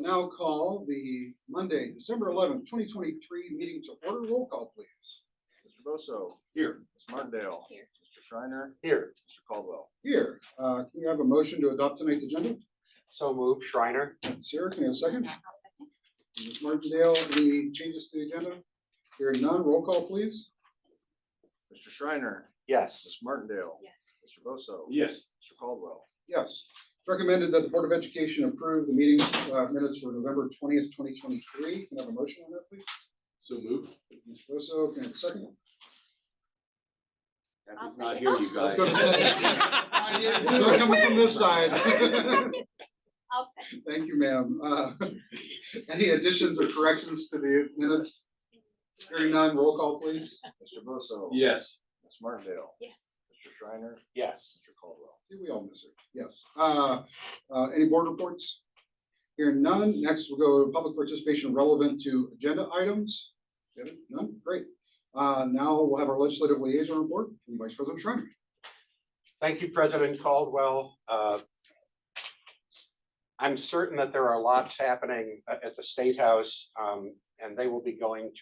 now call the Monday, December 11th, 2023 meeting to order. Roll call, please. Mr. Bosso. Here. Ms. Martindale. Here. Mr. Schreiner. Here. Mr. Caldwell. Here. Can you have a motion to adopt tonight's agenda? So move, Schreiner. Sarah, can you have a second? I'll second. Ms. Martindale, any changes to the agenda? Hearing none, roll call, please. Mr. Schreiner. Yes. Ms. Martindale. Yes. Mr. Bosso. Yes. Mr. Caldwell. Yes. It's recommended that the Board of Education approve the meeting minutes for November 20th, 2023. Can I have a motion on that, please? So move. Ms. Bosso, can I have a second? I'll He's not second. here, you Let's guys. go to second. It's not coming from this side. I'll second. Thank you, ma'am. Any additions or corrections to the minutes? Hearing none, roll call, please. Mr. Bosso. Yes. Ms. Martindale. Yes. Mr. Schreiner. Yes. Mr. Caldwell. See, we all miss it. Yes. Any board reports? Hearing none. Next, we'll go to public participation relevant to agenda items. None? Great. Now we'll have our legislative liaison report from Vice President Schreiner. Thank you, President Caldwell. I'm certain that there are lots happening at the State House, and they will be going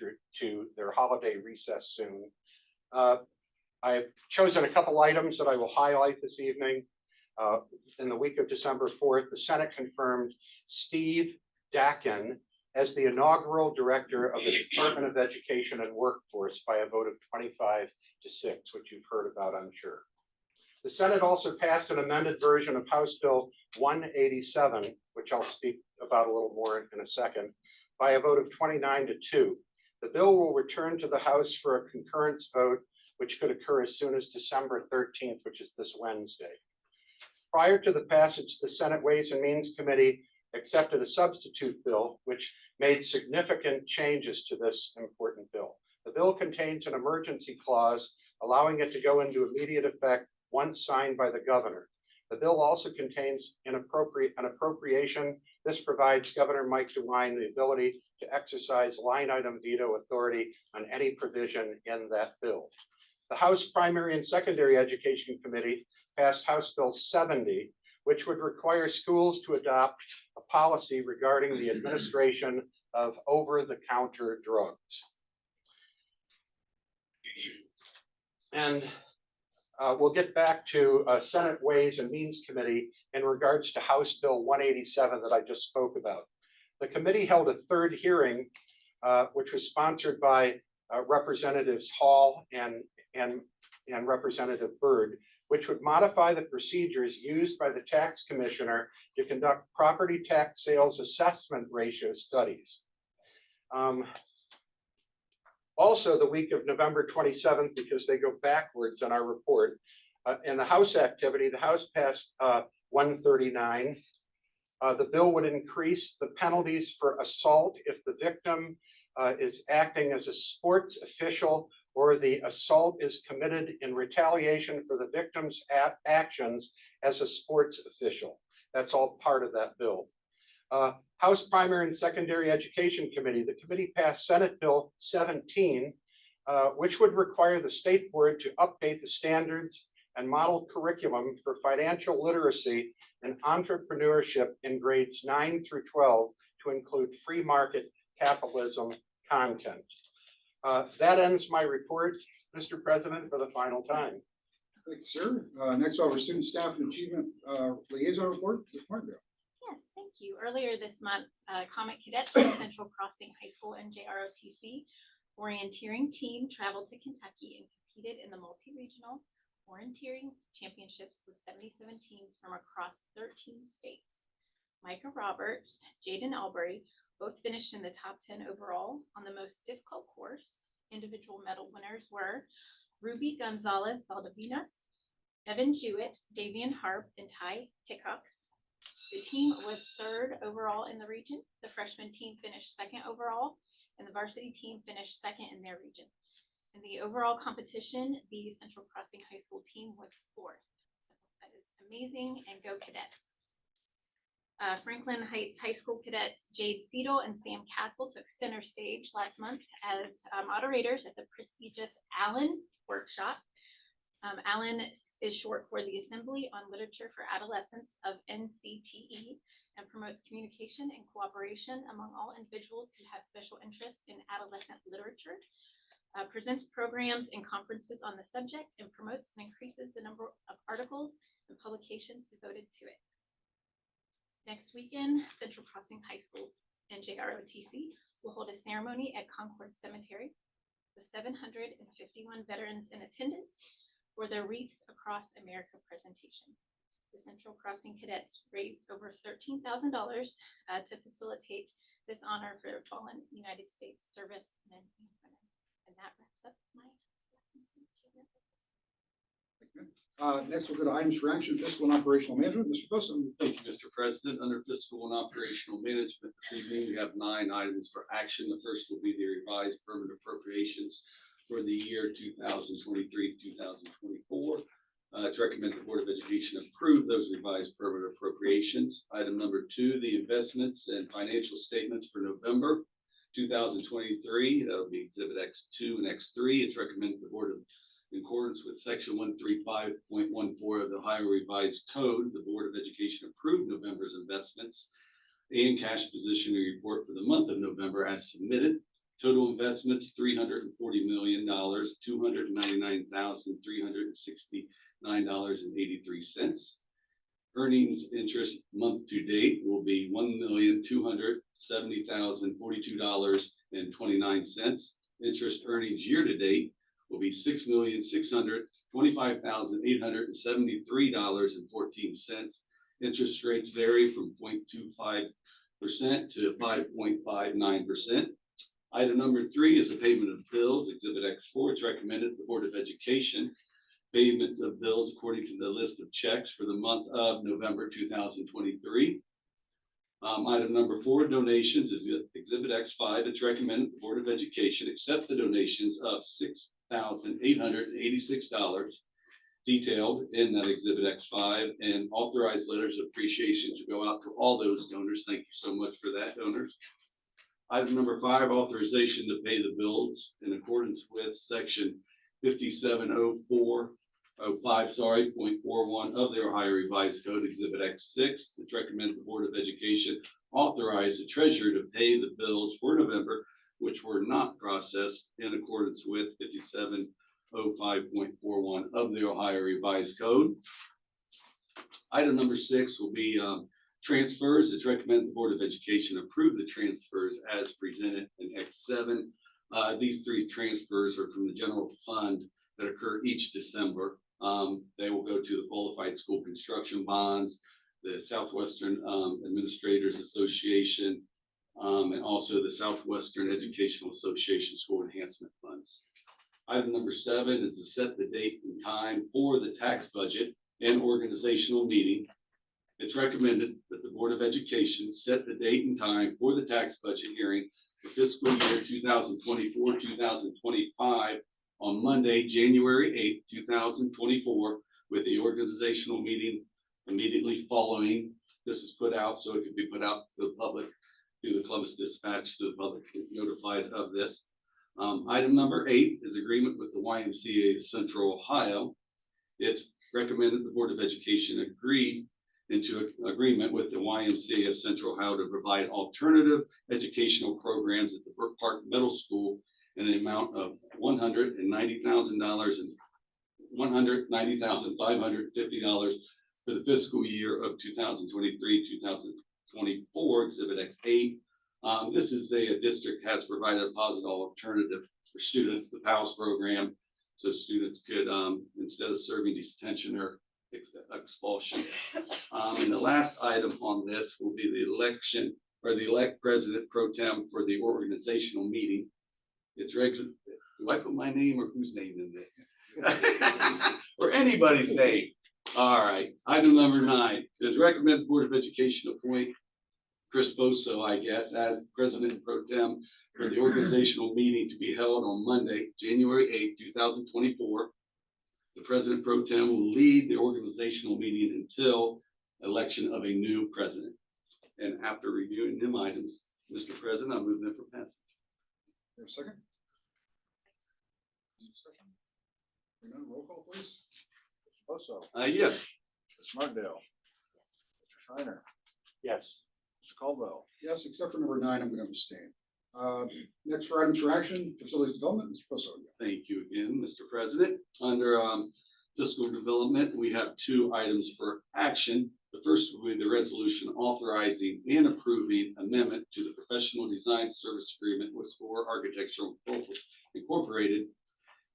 to their holiday recess soon. I've chosen a couple items that I will highlight this evening. In the week of December 4th, the Senate confirmed Steve Dakin as the inaugural director of the Department of Education and Workforce by a vote of 25-6, which you've heard about, I'm sure. The Senate also passed an amended version of House Bill 187, which I'll speak about a little more in a second, by a vote of 29-2. The bill will return to the House for a concurrence vote, which could occur as soon as December 13th, which is this Wednesday. Prior to the passage, the Senate Ways and Means Committee accepted a substitute bill, which made significant changes to this important bill. The bill contains an emergency clause, allowing it to go into immediate effect once signed by the governor. The bill also contains an appropriation. This provides Governor Mike DeWine the ability to exercise line item veto authority on any provision in that bill. The House Primary and Secondary Education Committee passed House Bill 70, which would require schools to adopt a policy regarding the administration of over-the-counter drugs. And we'll get back to Senate Ways and Means Committee in regards to House Bill 187 that I just spoke about. The committee held a third hearing, which was sponsored by Representatives Hall and Representative Byrd, which would modify the procedures used by the tax commissioner to conduct property tax sales assessment ratio studies. Also, the week of November 27th, because they go backwards on our report, in the House activity, the House passed 139. The bill would increase the penalties for assault if the victim is acting as a sports official or the assault is committed in retaliation for the victim's actions as a sports official. That's all part of that bill. House Primary and Secondary Education Committee, the committee passed Senate Bill 17, which would require the state board to update the standards and model curriculum for financial literacy and entrepreneurship in grades 9 through 12 to include free market capitalism content. That ends my report, Mr. President, for the final time. Thanks, sir. Next, we'll have our Student Staff and Achievement Liaison Report. Ms. Martindale. Yes, thank you. Earlier this month, Comet Cadets from Central Crossing High School and JROTC orienteering team traveled to Kentucky and competed in the multi-regional orienteering championships with 77 teams from across 13 states. Micah Roberts, Jaden Albury both finished in the top 10 overall on the most difficult course. Individual medal winners were Ruby Gonzalez Valdivinas, Evan Jewett, Davian Harp, and Ty Hickox. The team was third overall in the region. The freshman team finished second overall, and the varsity team finished second in their region. In the overall competition, the Central Crossing High School team was fourth. So that is amazing, and go Cadets. Franklin Heights High School cadets Jade Seidel and Sam Castle took center stage last month as moderators at the prestigious Allen Workshop. Allen is short for the Assembly on Literature for Adolescents of NCTE and promotes communication and cooperation among all individuals who have special interest in adolescent literature, presents programs and conferences on the subject, and promotes and increases the number of articles and publications devoted to it. Next weekend, Central Crossing High School's NJROTC will hold a ceremony at Concord Cemetery with 751 veterans in attendance for their Wreaths Across America presentation. The Central Crossing Cadets raised over $13,000 to facilitate this honor for fallen United States servicemen and women. And that wraps up my. Next, we'll go to items for action, fiscal and operational management. Mr. Poston. Thank you, Mr. President. Under fiscal and operational management this evening, we have 9 items for action. The first will be the revised permanent appropriations for the year 2023 to 2024. It's recommended the Board of Education approve those revised permanent appropriations. Item number 2, the investments and financial statements for November 2023. That'll be Exhibit X2 and X3. It's recommended the Board of, in accordance with Section 135.14 of the Ohio Revised Code, the Board of Education approved November's investments and cash position report for the month of November as submitted. Total investments, $340,299,369.83. Earnings interest month to date will be $1,270,042.29. Interest earnings year to date will be $6,625,873.14. Interest rates vary from 0.25% to 5.59%. Item number 3 is the payment of bills, Exhibit X4. It's recommended the Board of Education payment of bills according to the list of checks for the month of November 2023. Item number 4, donations, is Exhibit X5. It's recommended the Board of Education accept the donations of $6,886 detailed in that Exhibit X5 and authorize letters of appreciation to go out to all those donors. Thank you so much for that, donors. Item number 5, authorization to pay the bills in accordance with Section 5704.41 of the Ohio Revised Code, Exhibit X6. It's recommended the Board of Education authorize the treasurer to pay the bills for November, which were not processed in accordance with 5705.41 of the Ohio Revised Code. Item number 6 will be transfers. It's recommended the Board of Education approve the transfers as presented in X7. These 3 transfers are from the general fund that occur each December. They will go to the Qualified School Construction Bonds, the Southwestern Administrators Association, and also the Southwestern Educational Association School Enhancement Funds. Item number 7 is to set the date and time for the tax budget and organizational meeting. It's recommended that the Board of Education set the date and time for the tax budget hearing for fiscal year 2024-2025 on Monday, January 8th, 2024, with the organizational meeting immediately following. This is put out so it can be put out to the public through the Columbus Dispatch, so the public is notified of this. Item number 8 is agreement with the YMCA of Central Ohio. It's recommended the Board of Education agree into an agreement with the YMCA of Central Ohio to provide alternative educational programs at the Brook Park Middle School in an amount of $190,000 and $190,550 for the fiscal year of 2023-2024, Exhibit X8. This is a district has provided a positive alternative for students, the PALS program, so students could, instead of serving detention or expulsion. And the last item on this will be the election or the elect president pro tem for the organizational meeting. It's regular. Do I put my name or whose name in this? Or anybody's name. All right. Item number 9 is recommend the Board of Education appoint Chris Boso, I guess, as president pro tem for the organizational meeting to be held on Monday, January 8th, 2024. The president pro tem will lead the organizational meeting until election of a new president. And after reviewing them items, Mr. President, I move them for passage. There's a second. Any discussion? Hearing none, roll call, please. Bosso, Yes. Ms. Martindale, Mr. Shriner, Yes. Mr. Caldwell. Yes, except for number 9, I'm going to abstain. Next for items for action, facilities development, Mr. Poso. Thank you again, Mr. President. Under fiscal development, we have 2 items for action. The first will be the resolution authorizing and approving amendment to the professional design service agreement with SCORE Architectural Incorporated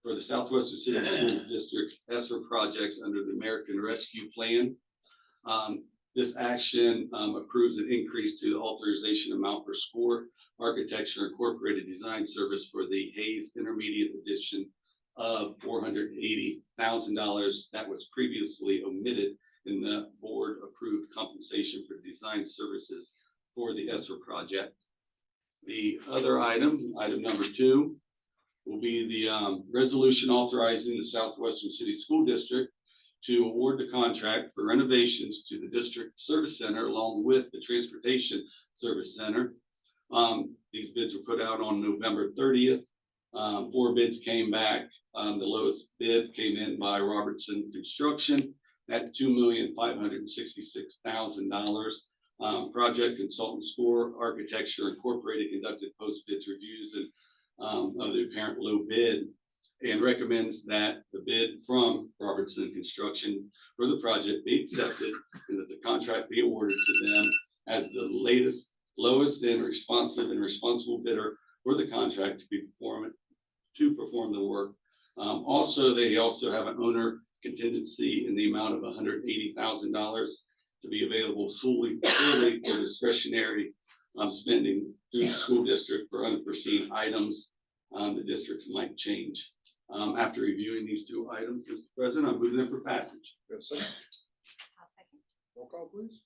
for the Southwestern City School District's ESSER projects under the American Rescue Plan. This action approves an increase to the authorization amount for SCORE Architecture Incorporated Design Service for the Hayes Intermediate Edition of $480,000 that was previously omitted in the board approved compensation for design services for the ESSER project. The other item number 2, will be the resolution authorizing the Southwestern City School District to award the contract for renovations to the district service center along with the transportation service center. These bids were put out on November 30th. 4 bids came back. The lowest bid came in by Robertson Construction at $2,566,000. Project consultant SCORE Architecture Incorporated conducted post-bid reviews and of the apparent low bid and recommends that the bid from Robertson Construction for the project be accepted and that the contract be awarded to them as the lowest and responsible bidder for the contract to perform the work. They also have an owner contingency in the amount of $180,000 to be available solely for discretionary spending through the school district for unforeseen items the district might change. After reviewing these 2 items, Mr. President, I move them for passage. We have a second. I'll second. Roll call, please.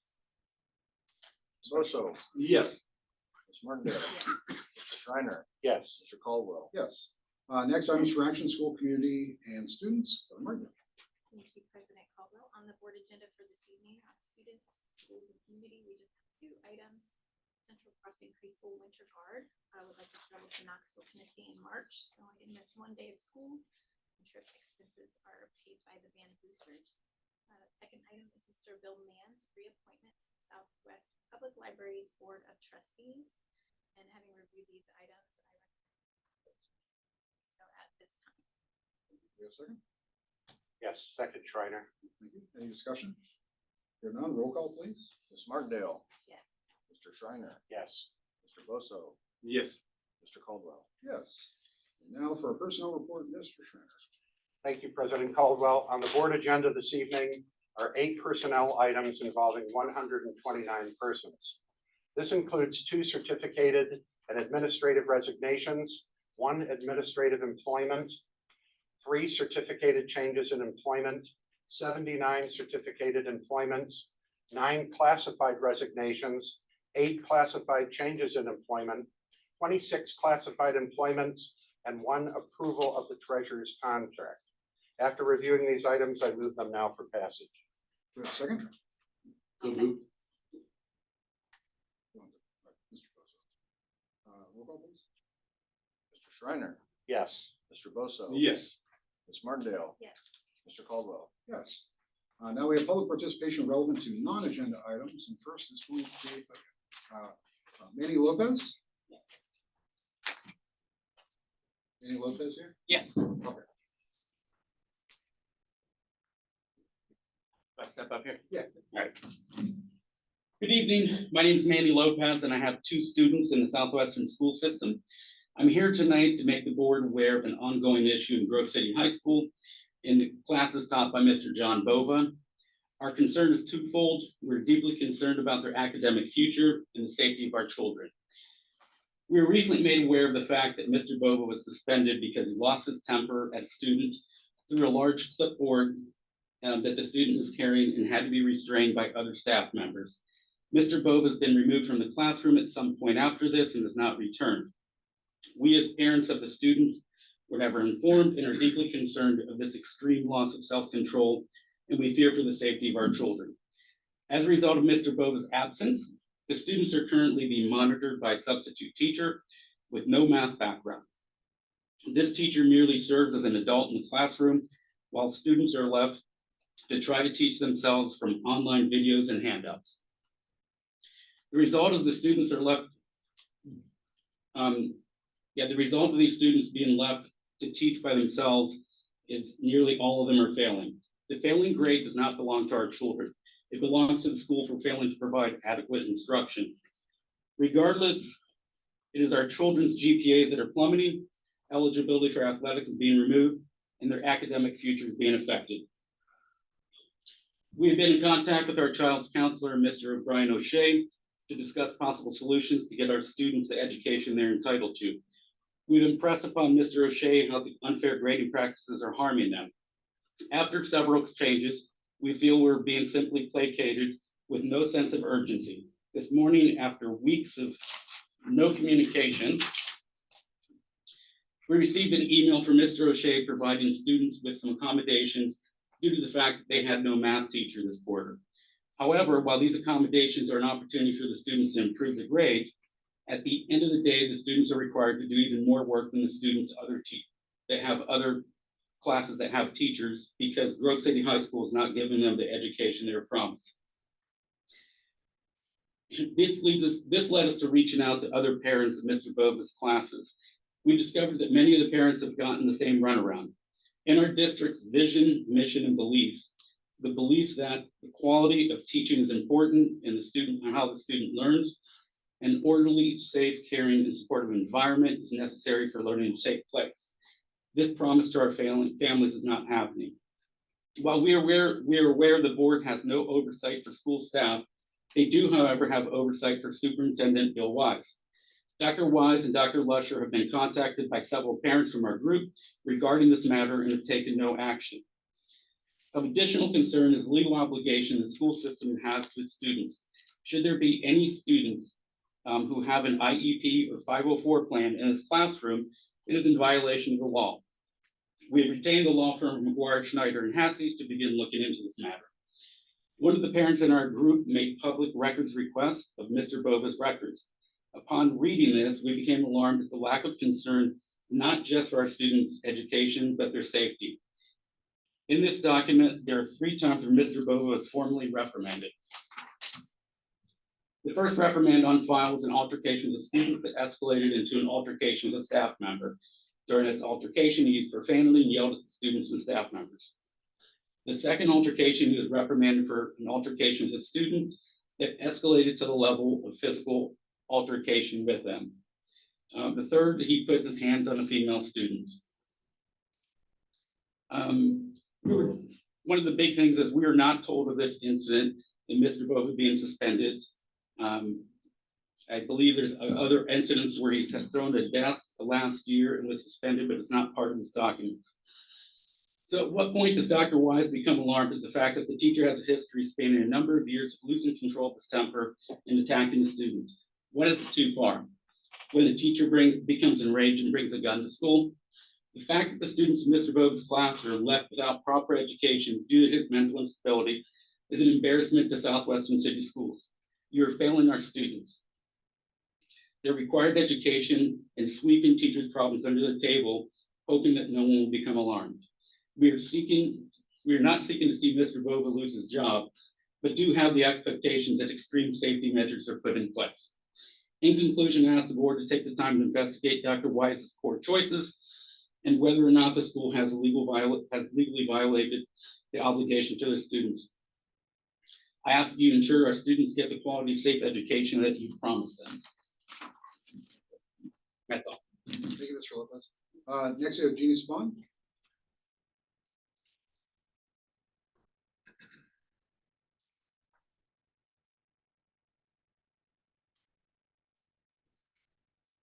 Bosso, Yes. Ms. Martindale, Mr. Shriner, Yes. Mr. Caldwell. Yes. Next items for action, school, community, and students. Martin. Thank you, President Caldwell. On the board agenda for this evening, students, schools, and community, we just have 2 items. Central Crossing Preschool Winter Guard. I would like to travel to Knoxville, Tennessee in March. So I didn't miss 1 day of school. And trip expenses are paid by the band boosters. Second item is Mr. Bill Mann's reappointment to the Southwest Public Library's Board of Trustees. And having reviewed these items, I recommend so at this time. We have a second. Yes. Second Shriner. Thank you. Any discussion? Here none, roll call, please. Ms. Martindale, Yes. Mr. Shriner, Yes. Mr. Bosso, Yes. Mr. Caldwell. Yes. And now for a personnel report, Mr. Schreiner. Thank you, President Caldwell. On the board agenda this evening are 8 personnel items involving 129 persons. This includes 2 certificated and administrative resignations, 1 administrative employment, 3 certificated changes in employment, 79 certificated employments, 9 classified resignations, 8 classified changes in employment, 26 classified employments, and 1 approval of the treasurer's contract. After reviewing these items, I move them now for passage. We have a second. So moved. Mr. Poso. Roll call, please. Mr. Shriner, Yes. Mr. Bosso. Yes. Ms. Martindale, Yes. Mr. Caldwell. Yes. Now we have public participation relevant to non-agenda items, and first is going to be Manny Lopez. Manny Lopez here? Yes. Okay. I'll step up here. Yeah. All right. Good evening. My name is Mandy Lopez, and I have 2 students in the Southwestern school system. I'm here tonight to make the board aware of an ongoing issue in Grove City High School in the classes taught by Mr. John Bova. Our concern is twofold. We're deeply concerned about their academic future and the safety of our children. We were recently made aware of the fact that Mr. Bova was suspended because he lost his temper at a student through a large clipboard that the student was carrying and had to be restrained by other staff members. Mr. Bova has been removed from the classroom at some point after this and has not returned. We as parents of the student were never informed and are deeply concerned of this extreme loss of self-control, and we fear for the safety of our children. As a result of Mr. Bova's absence, the students are currently being monitored by a substitute teacher with no math background. This teacher merely serves as an adult in the classroom while students are left to try to teach themselves from online videos and handouts. The result of the students are left, the result of these students being left to teach by themselves is nearly all of them are failing. The failing grade does not belong to our children. It belongs to the school for failing to provide adequate instruction. Regardless, it is our children's GPAs that are plummeting, eligibility for athletics is being removed, and their academic future is being affected. We have been in contact with our child's counselor, Mr. Brian O'Shea, to discuss possible solutions to get our students the education they're entitled to. We've impressed upon Mr. O'Shea how the unfair grading practices are harming them. After several exchanges, we feel we're being simply placated with no sense of urgency. This morning, after weeks of no communication, we received an email from Mr. O'Shea providing students with some accommodations due to the fact that they had no math teacher this quarter. However, while these accommodations are an opportunity for the students to improve the grade, at the end of the day, the students are required to do even more work than the students that have other classes that have teachers, because Grove City High School is not giving them the education they were promised. This led us to reaching out to other parents of Mr. Bova's classes. We discovered that many of the parents have gotten the same runaround. In our district's vision, mission, and beliefs, the belief that the quality of teaching is important in the student and how the student learns, an orderly, safe, caring, and supportive environment is necessary for learning to take place. This promise to our families is not happening. While we are aware the board has no oversight for school staff, they do, however, have oversight for Superintendent Bill Wise. Dr. Wise and Dr. Lusher have been contacted by several parents from our group regarding this matter and have taken no action. Of additional concern is the legal obligation the school system has to its students. Should there be any students who have an IEP or 504 plan in this classroom, it is in violation of the law. We have retained the law firm McGuire, Schneider, and Hasse to begin looking into this matter. One of the parents in our group made public records requests of Mr. Bova's records. Upon reading this, we became alarmed at the lack of concern, not just for our students' education, but their safety. In this document, there are 3 times where Mr. Bova was formally reprimanded. The first reprimand on file was an altercation with a student that escalated into an altercation with a staff member. During this altercation, he used profanity and yelled at the students and staff members. The second altercation, he was reprimanded for an altercation with a student that escalated to the level of physical altercation with them. The third, he put his hands on a female student. One of the big things is we were not told of this incident and Mr. Bova being suspended. I believe there's other incidents where he's thrown a desk last year and was suspended, but it's not part of this document. So at what point does Dr. Wise become alarmed at the fact that the teacher has a history spanning a number of years of losing control of his temper and attacking the student? When is it too far? When the teacher becomes enraged and brings a gun to school? The fact that the students in Mr. Bova's class are left without proper education due to his mental instability is an embarrassment to Southwestern City Schools. You're failing our students. Their required education and sweeping teachers' problems under the table, hoping that no one will become alarmed. We are not seeking to see Mr. Bova lose his job, but do have the expectations that extreme safety measures are put in place. In conclusion, I ask the board to take the time to investigate Dr. Wise's poor choices and whether or not the school has legally violated the obligation to their students. I ask that you ensure our students get the quality, safe education that you promised them. That's all. Thank you, Mr. Lopez. Next, we have Jeannie Spahn.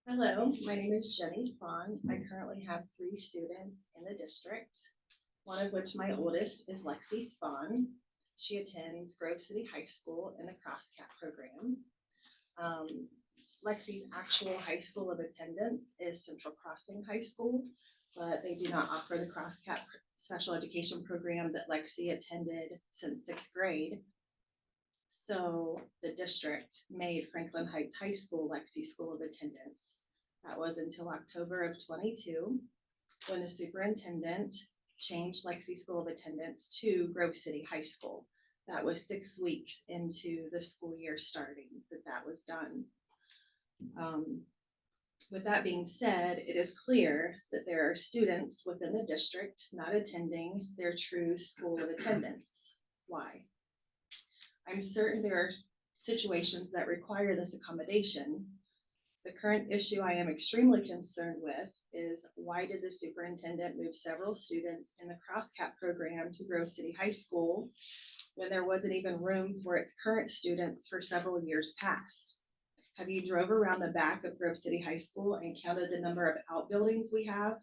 Hello, my name is Jenny Spahn. I currently have 3 students in the district, one of which my oldest is Lexi Spahn. She attends Grove City High School in the CrossCap program. Lexi's actual high school of attendance is Central Crossing High School, but they do not offer the CrossCap special education program that Lexi attended since 6th grade. So the district made Franklin Heights High School Lexi's school of attendance. That was until October of 22, when the superintendent changed Lexi School of Attendance to Grove City High School. That was 6 weeks into the school year starting that was done. With that being said, it is clear that there are students within the district not attending their true school of attendance. Why? I'm certain there are situations that require this accommodation. The current issue I am extremely concerned with is why did the superintendent move several students in the cross-cap program to Grove City High School when there wasn't even room for its current students for several years past? Have you drove around the back of Grove City High School and counted the number of outbuildings we have?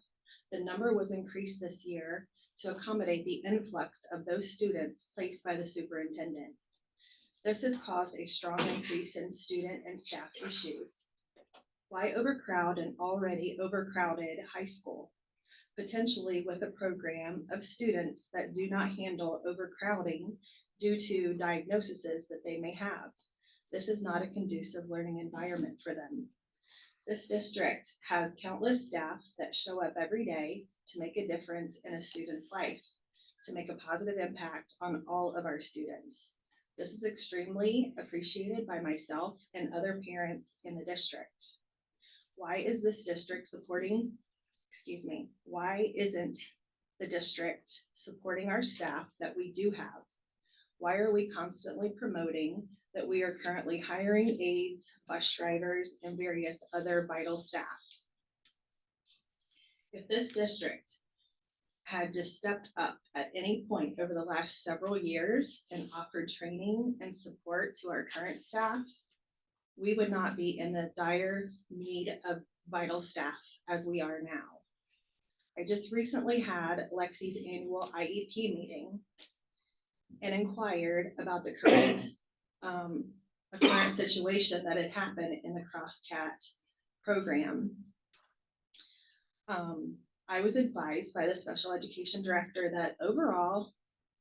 The number was increased this year to accommodate the influx of those students placed by the superintendent. This has caused a strong increase in student and staff issues. Why overcrowd an already overcrowded high school, potentially with a program of students that do not handle overcrowding due to diagnoses that they may have? This is not a conducive learning environment for them. This district has countless staff that show up every day to make a difference in a student's life, to make a positive impact on all of our students. This is extremely appreciated by myself and other parents in the district. Why is this district why isn't the district supporting our staff that we do have? Why are we constantly promoting that we are currently hiring aides, bus drivers, and various other vital staff? If this district had just stepped up at any point over the last several years and offered training and support to our current staff, we would not be in the dire need of vital staff as we are now. I just recently had Lexi's annual IEP meeting and inquired about the current situation that had happened in the CrossCat program. I was advised by the special education director that overall,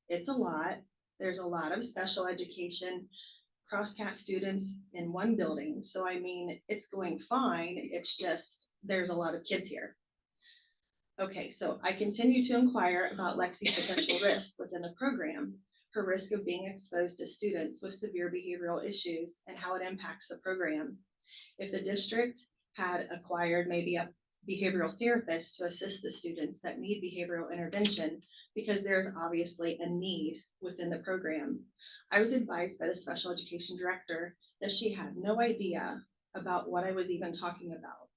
it's a lot. There's a lot of special education CrossCat students in one building. So I mean, it's going fine. It's just, there's a lot of kids here. Okay, so I continue to inquire about Lexi's potential risk within the program, her risk of being exposed to students with severe behavioral issues and how it impacts the program. If the district had acquired maybe a behavioral therapist to assist the students that need behavioral intervention, because there's obviously a need within the program. I was advised by the special education director that she had no idea about what I was even talking about.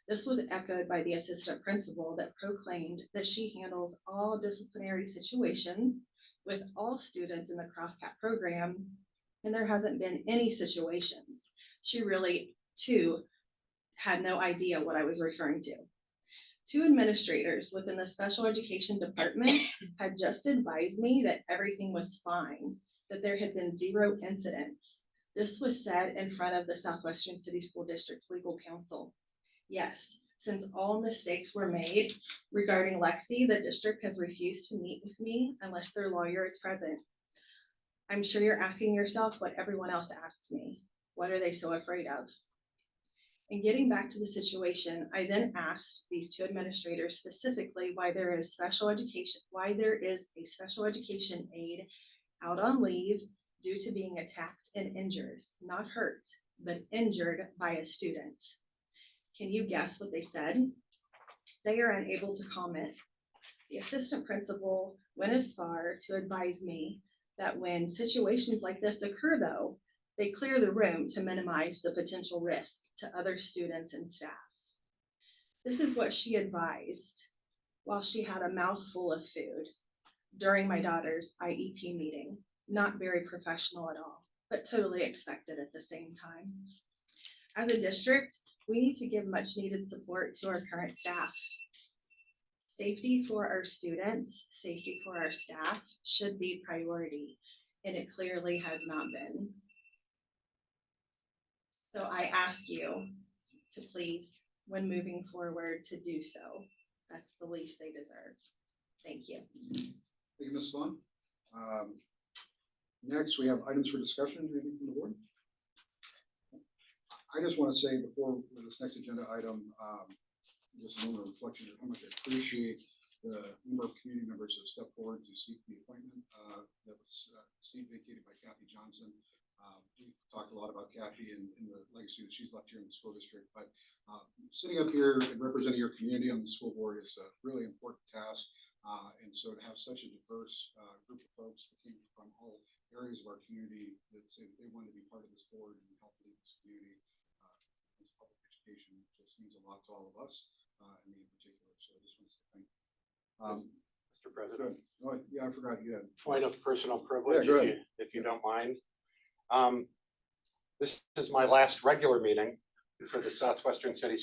This was echoed by the assistant principal that proclaimed that she handles all disciplinary situations with all students in the CrossCat program, and there hasn't been any situations. She really, too, had no idea what I was referring to. 2 administrators within the special education department had just advised me that everything was fine, that there had been 0 incidents. This was said in front of the Southwestern City School District's legal counsel. Yes, since all mistakes were made regarding Lexi, the district has refused to meet with me unless their lawyer is present. I'm sure you're asking yourself what everyone else asks me. What are they so afraid of? And getting back to the situation, I then asked these 2 administrators specifically why there is a special education aide out on leave due to being attacked and injured, not hurt, but injured by a student. Can you guess what they said? They are unable to comment. The assistant principal went as far to advise me that when situations like this occur, though, they clear the room to minimize the potential risk to other students and staff. This is what she advised while she had a mouthful of food during my daughter's IEP meeting. Not very professional at all, but totally expected at the same time. As a district, we need to give much needed support to our current staff. Safety for our students, safety for our staff should be priority, and it clearly has not been. So I ask you to please, when moving forward, to do so. That's the least they deserve. Thank you. Thank you, Ms. Vaughn. Next, we have items for discussion. Anything from the board? I just want to say before this next agenda item, just a moment of reflection of how much I appreciate the number of community members have stepped forward to seek the appointment that was seat vacated by Kathy Johnson. We've talked a lot about Kathy and the legacy that she's left here in the school district, but sitting up here and representing your community on the school board is a really important task. And so to have such a diverse group of folks that came from all areas of our community that say that they want to be part of this board and help lead this community as public education just means a lot to all of us, and me in particular. So I just want to say thank you. Mr. President, Oh, yeah, I forgot you had. point of personal privilege, go ahead. if you don't mind. This is my last regular meeting for the Southwestern City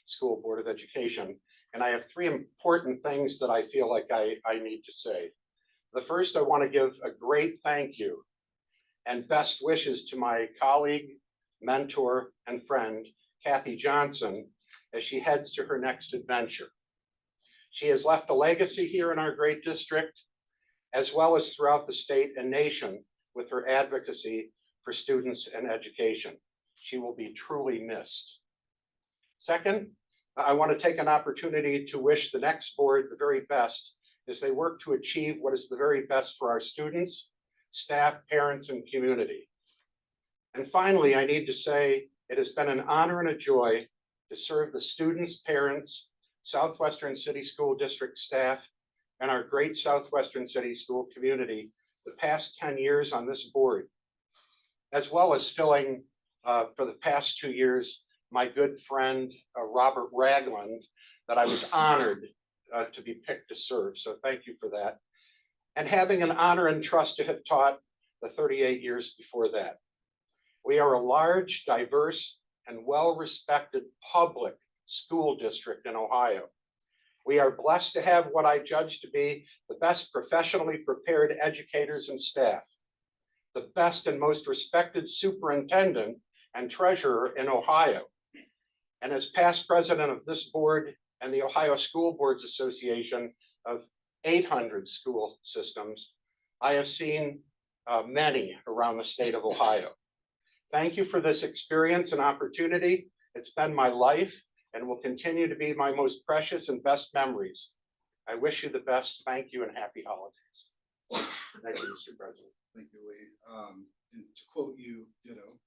School Board of Education. And I have three important things that I feel like I need to say. The first, I want to give a great thank you and best wishes to my colleague, mentor, and friend, Kathy Johnson, as she heads to her next adventure. She has left a legacy here in our great district, as well as throughout the state and nation with her advocacy for students and education. She will be truly missed. Second, I want to take an opportunity to wish the next board the very best as they work to achieve what is the very best for our students, staff, parents, and community. And finally, I need to say it has been an honor and a joy to serve the students, parents, Southwestern City School District staff, and our great Southwestern City School community the past 10 years on this board, as well as filling for the past 2 years my good friend, Robert Ragland, that I was honored to be picked to serve. So thank you for that. And having an honor and trust to have taught the 38 years before that. We are a large, diverse, and well-respected public school district in Ohio. We are blessed to have what I judge to be the best professionally prepared educators and staff, the best and most respected superintendent and treasurer in Ohio. And as past president of this board and the Ohio School Boards Association of 800 school systems, I have seen many around the state of Ohio. Thank you for this experience and opportunity. It's been my life and will continue to be my most precious and best memories. I wish you the best. Thank you and happy holidays. Thank you, Mr. President. Thank you, Lee. And to quote you, ditto.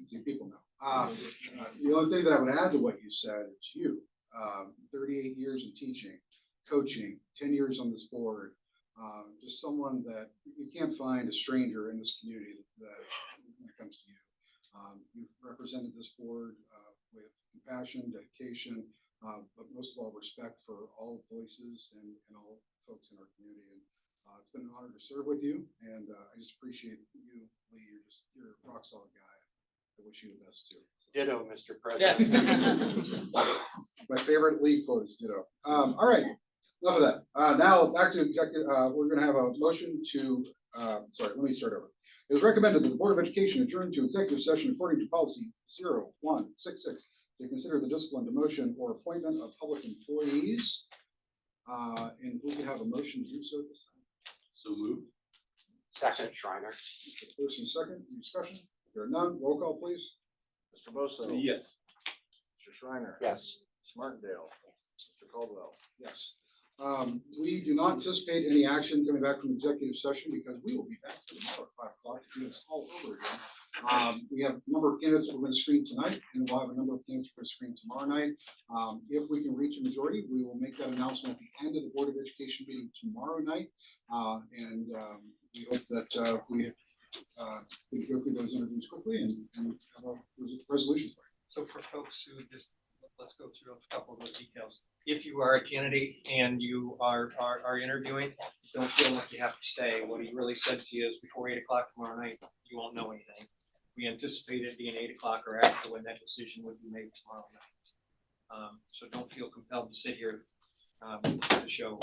See, people know. The only thing that I would add to what you said is you, 38 years of teaching, coaching, 10 years on this board, just someone that you can't find a stranger in this community that when it comes to you. You've represented this board with compassion, dedication, but most of all, respect for all voices and all folks in our community. And it's been an honor to serve with you, and I just appreciate you, Lee. You're a rock solid guy. I wish you the best too. Ditto, Mr. President. My favorite Lee quote is ditto. All right, enough of that. Now back to executive. We're going to have a motion to. Sorry, let me start over. It was recommended that the Board of Education adjourn to executive session according to policy 0166 to consider the discipline, demotion, or appointment of public employees. And we could have a motion to do so this time. So moved. Second, Shriner. First and second, any discussion? If there are none, roll call, please. Mr. Bosso. Yes. Mr. Shriner. Yes. Ms. Martindale. Mr. Caldwell. Yes. We do not anticipate any action coming back from executive session because we will be back tomorrow at 5 o'clock to do this all over again. We have a number of candidates that we're going to screen tonight, and we'll have a number of candidates we're going to screen tomorrow night. If we can reach a majority, we will make that announcement at the end of the Board of Education meeting tomorrow night. And we hope that we can go through those interviews quickly and have a resolution for it. So for folks who just, let's go through a couple of those details. If you are a candidate and you are interviewing, don't feel like you have to stay. What he really said to you is before 8 o'clock tomorrow night, you won't know anything. We anticipate it being 8 o'clock or after when that decision would be made tomorrow night. So don't feel compelled to sit here to show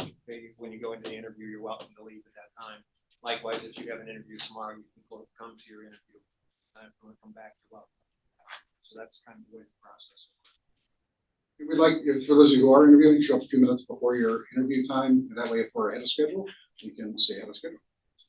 when you go into the interview, you're welcome to leave at that time. Likewise, if you have an interview tomorrow, you can come to your interview and come back to welcome. So that's kind of the way the process is. We'd like, for those of you who are interviewing, show up a few minutes before your interview time. And that way, if we're ahead of schedule, we can stay ahead of schedule.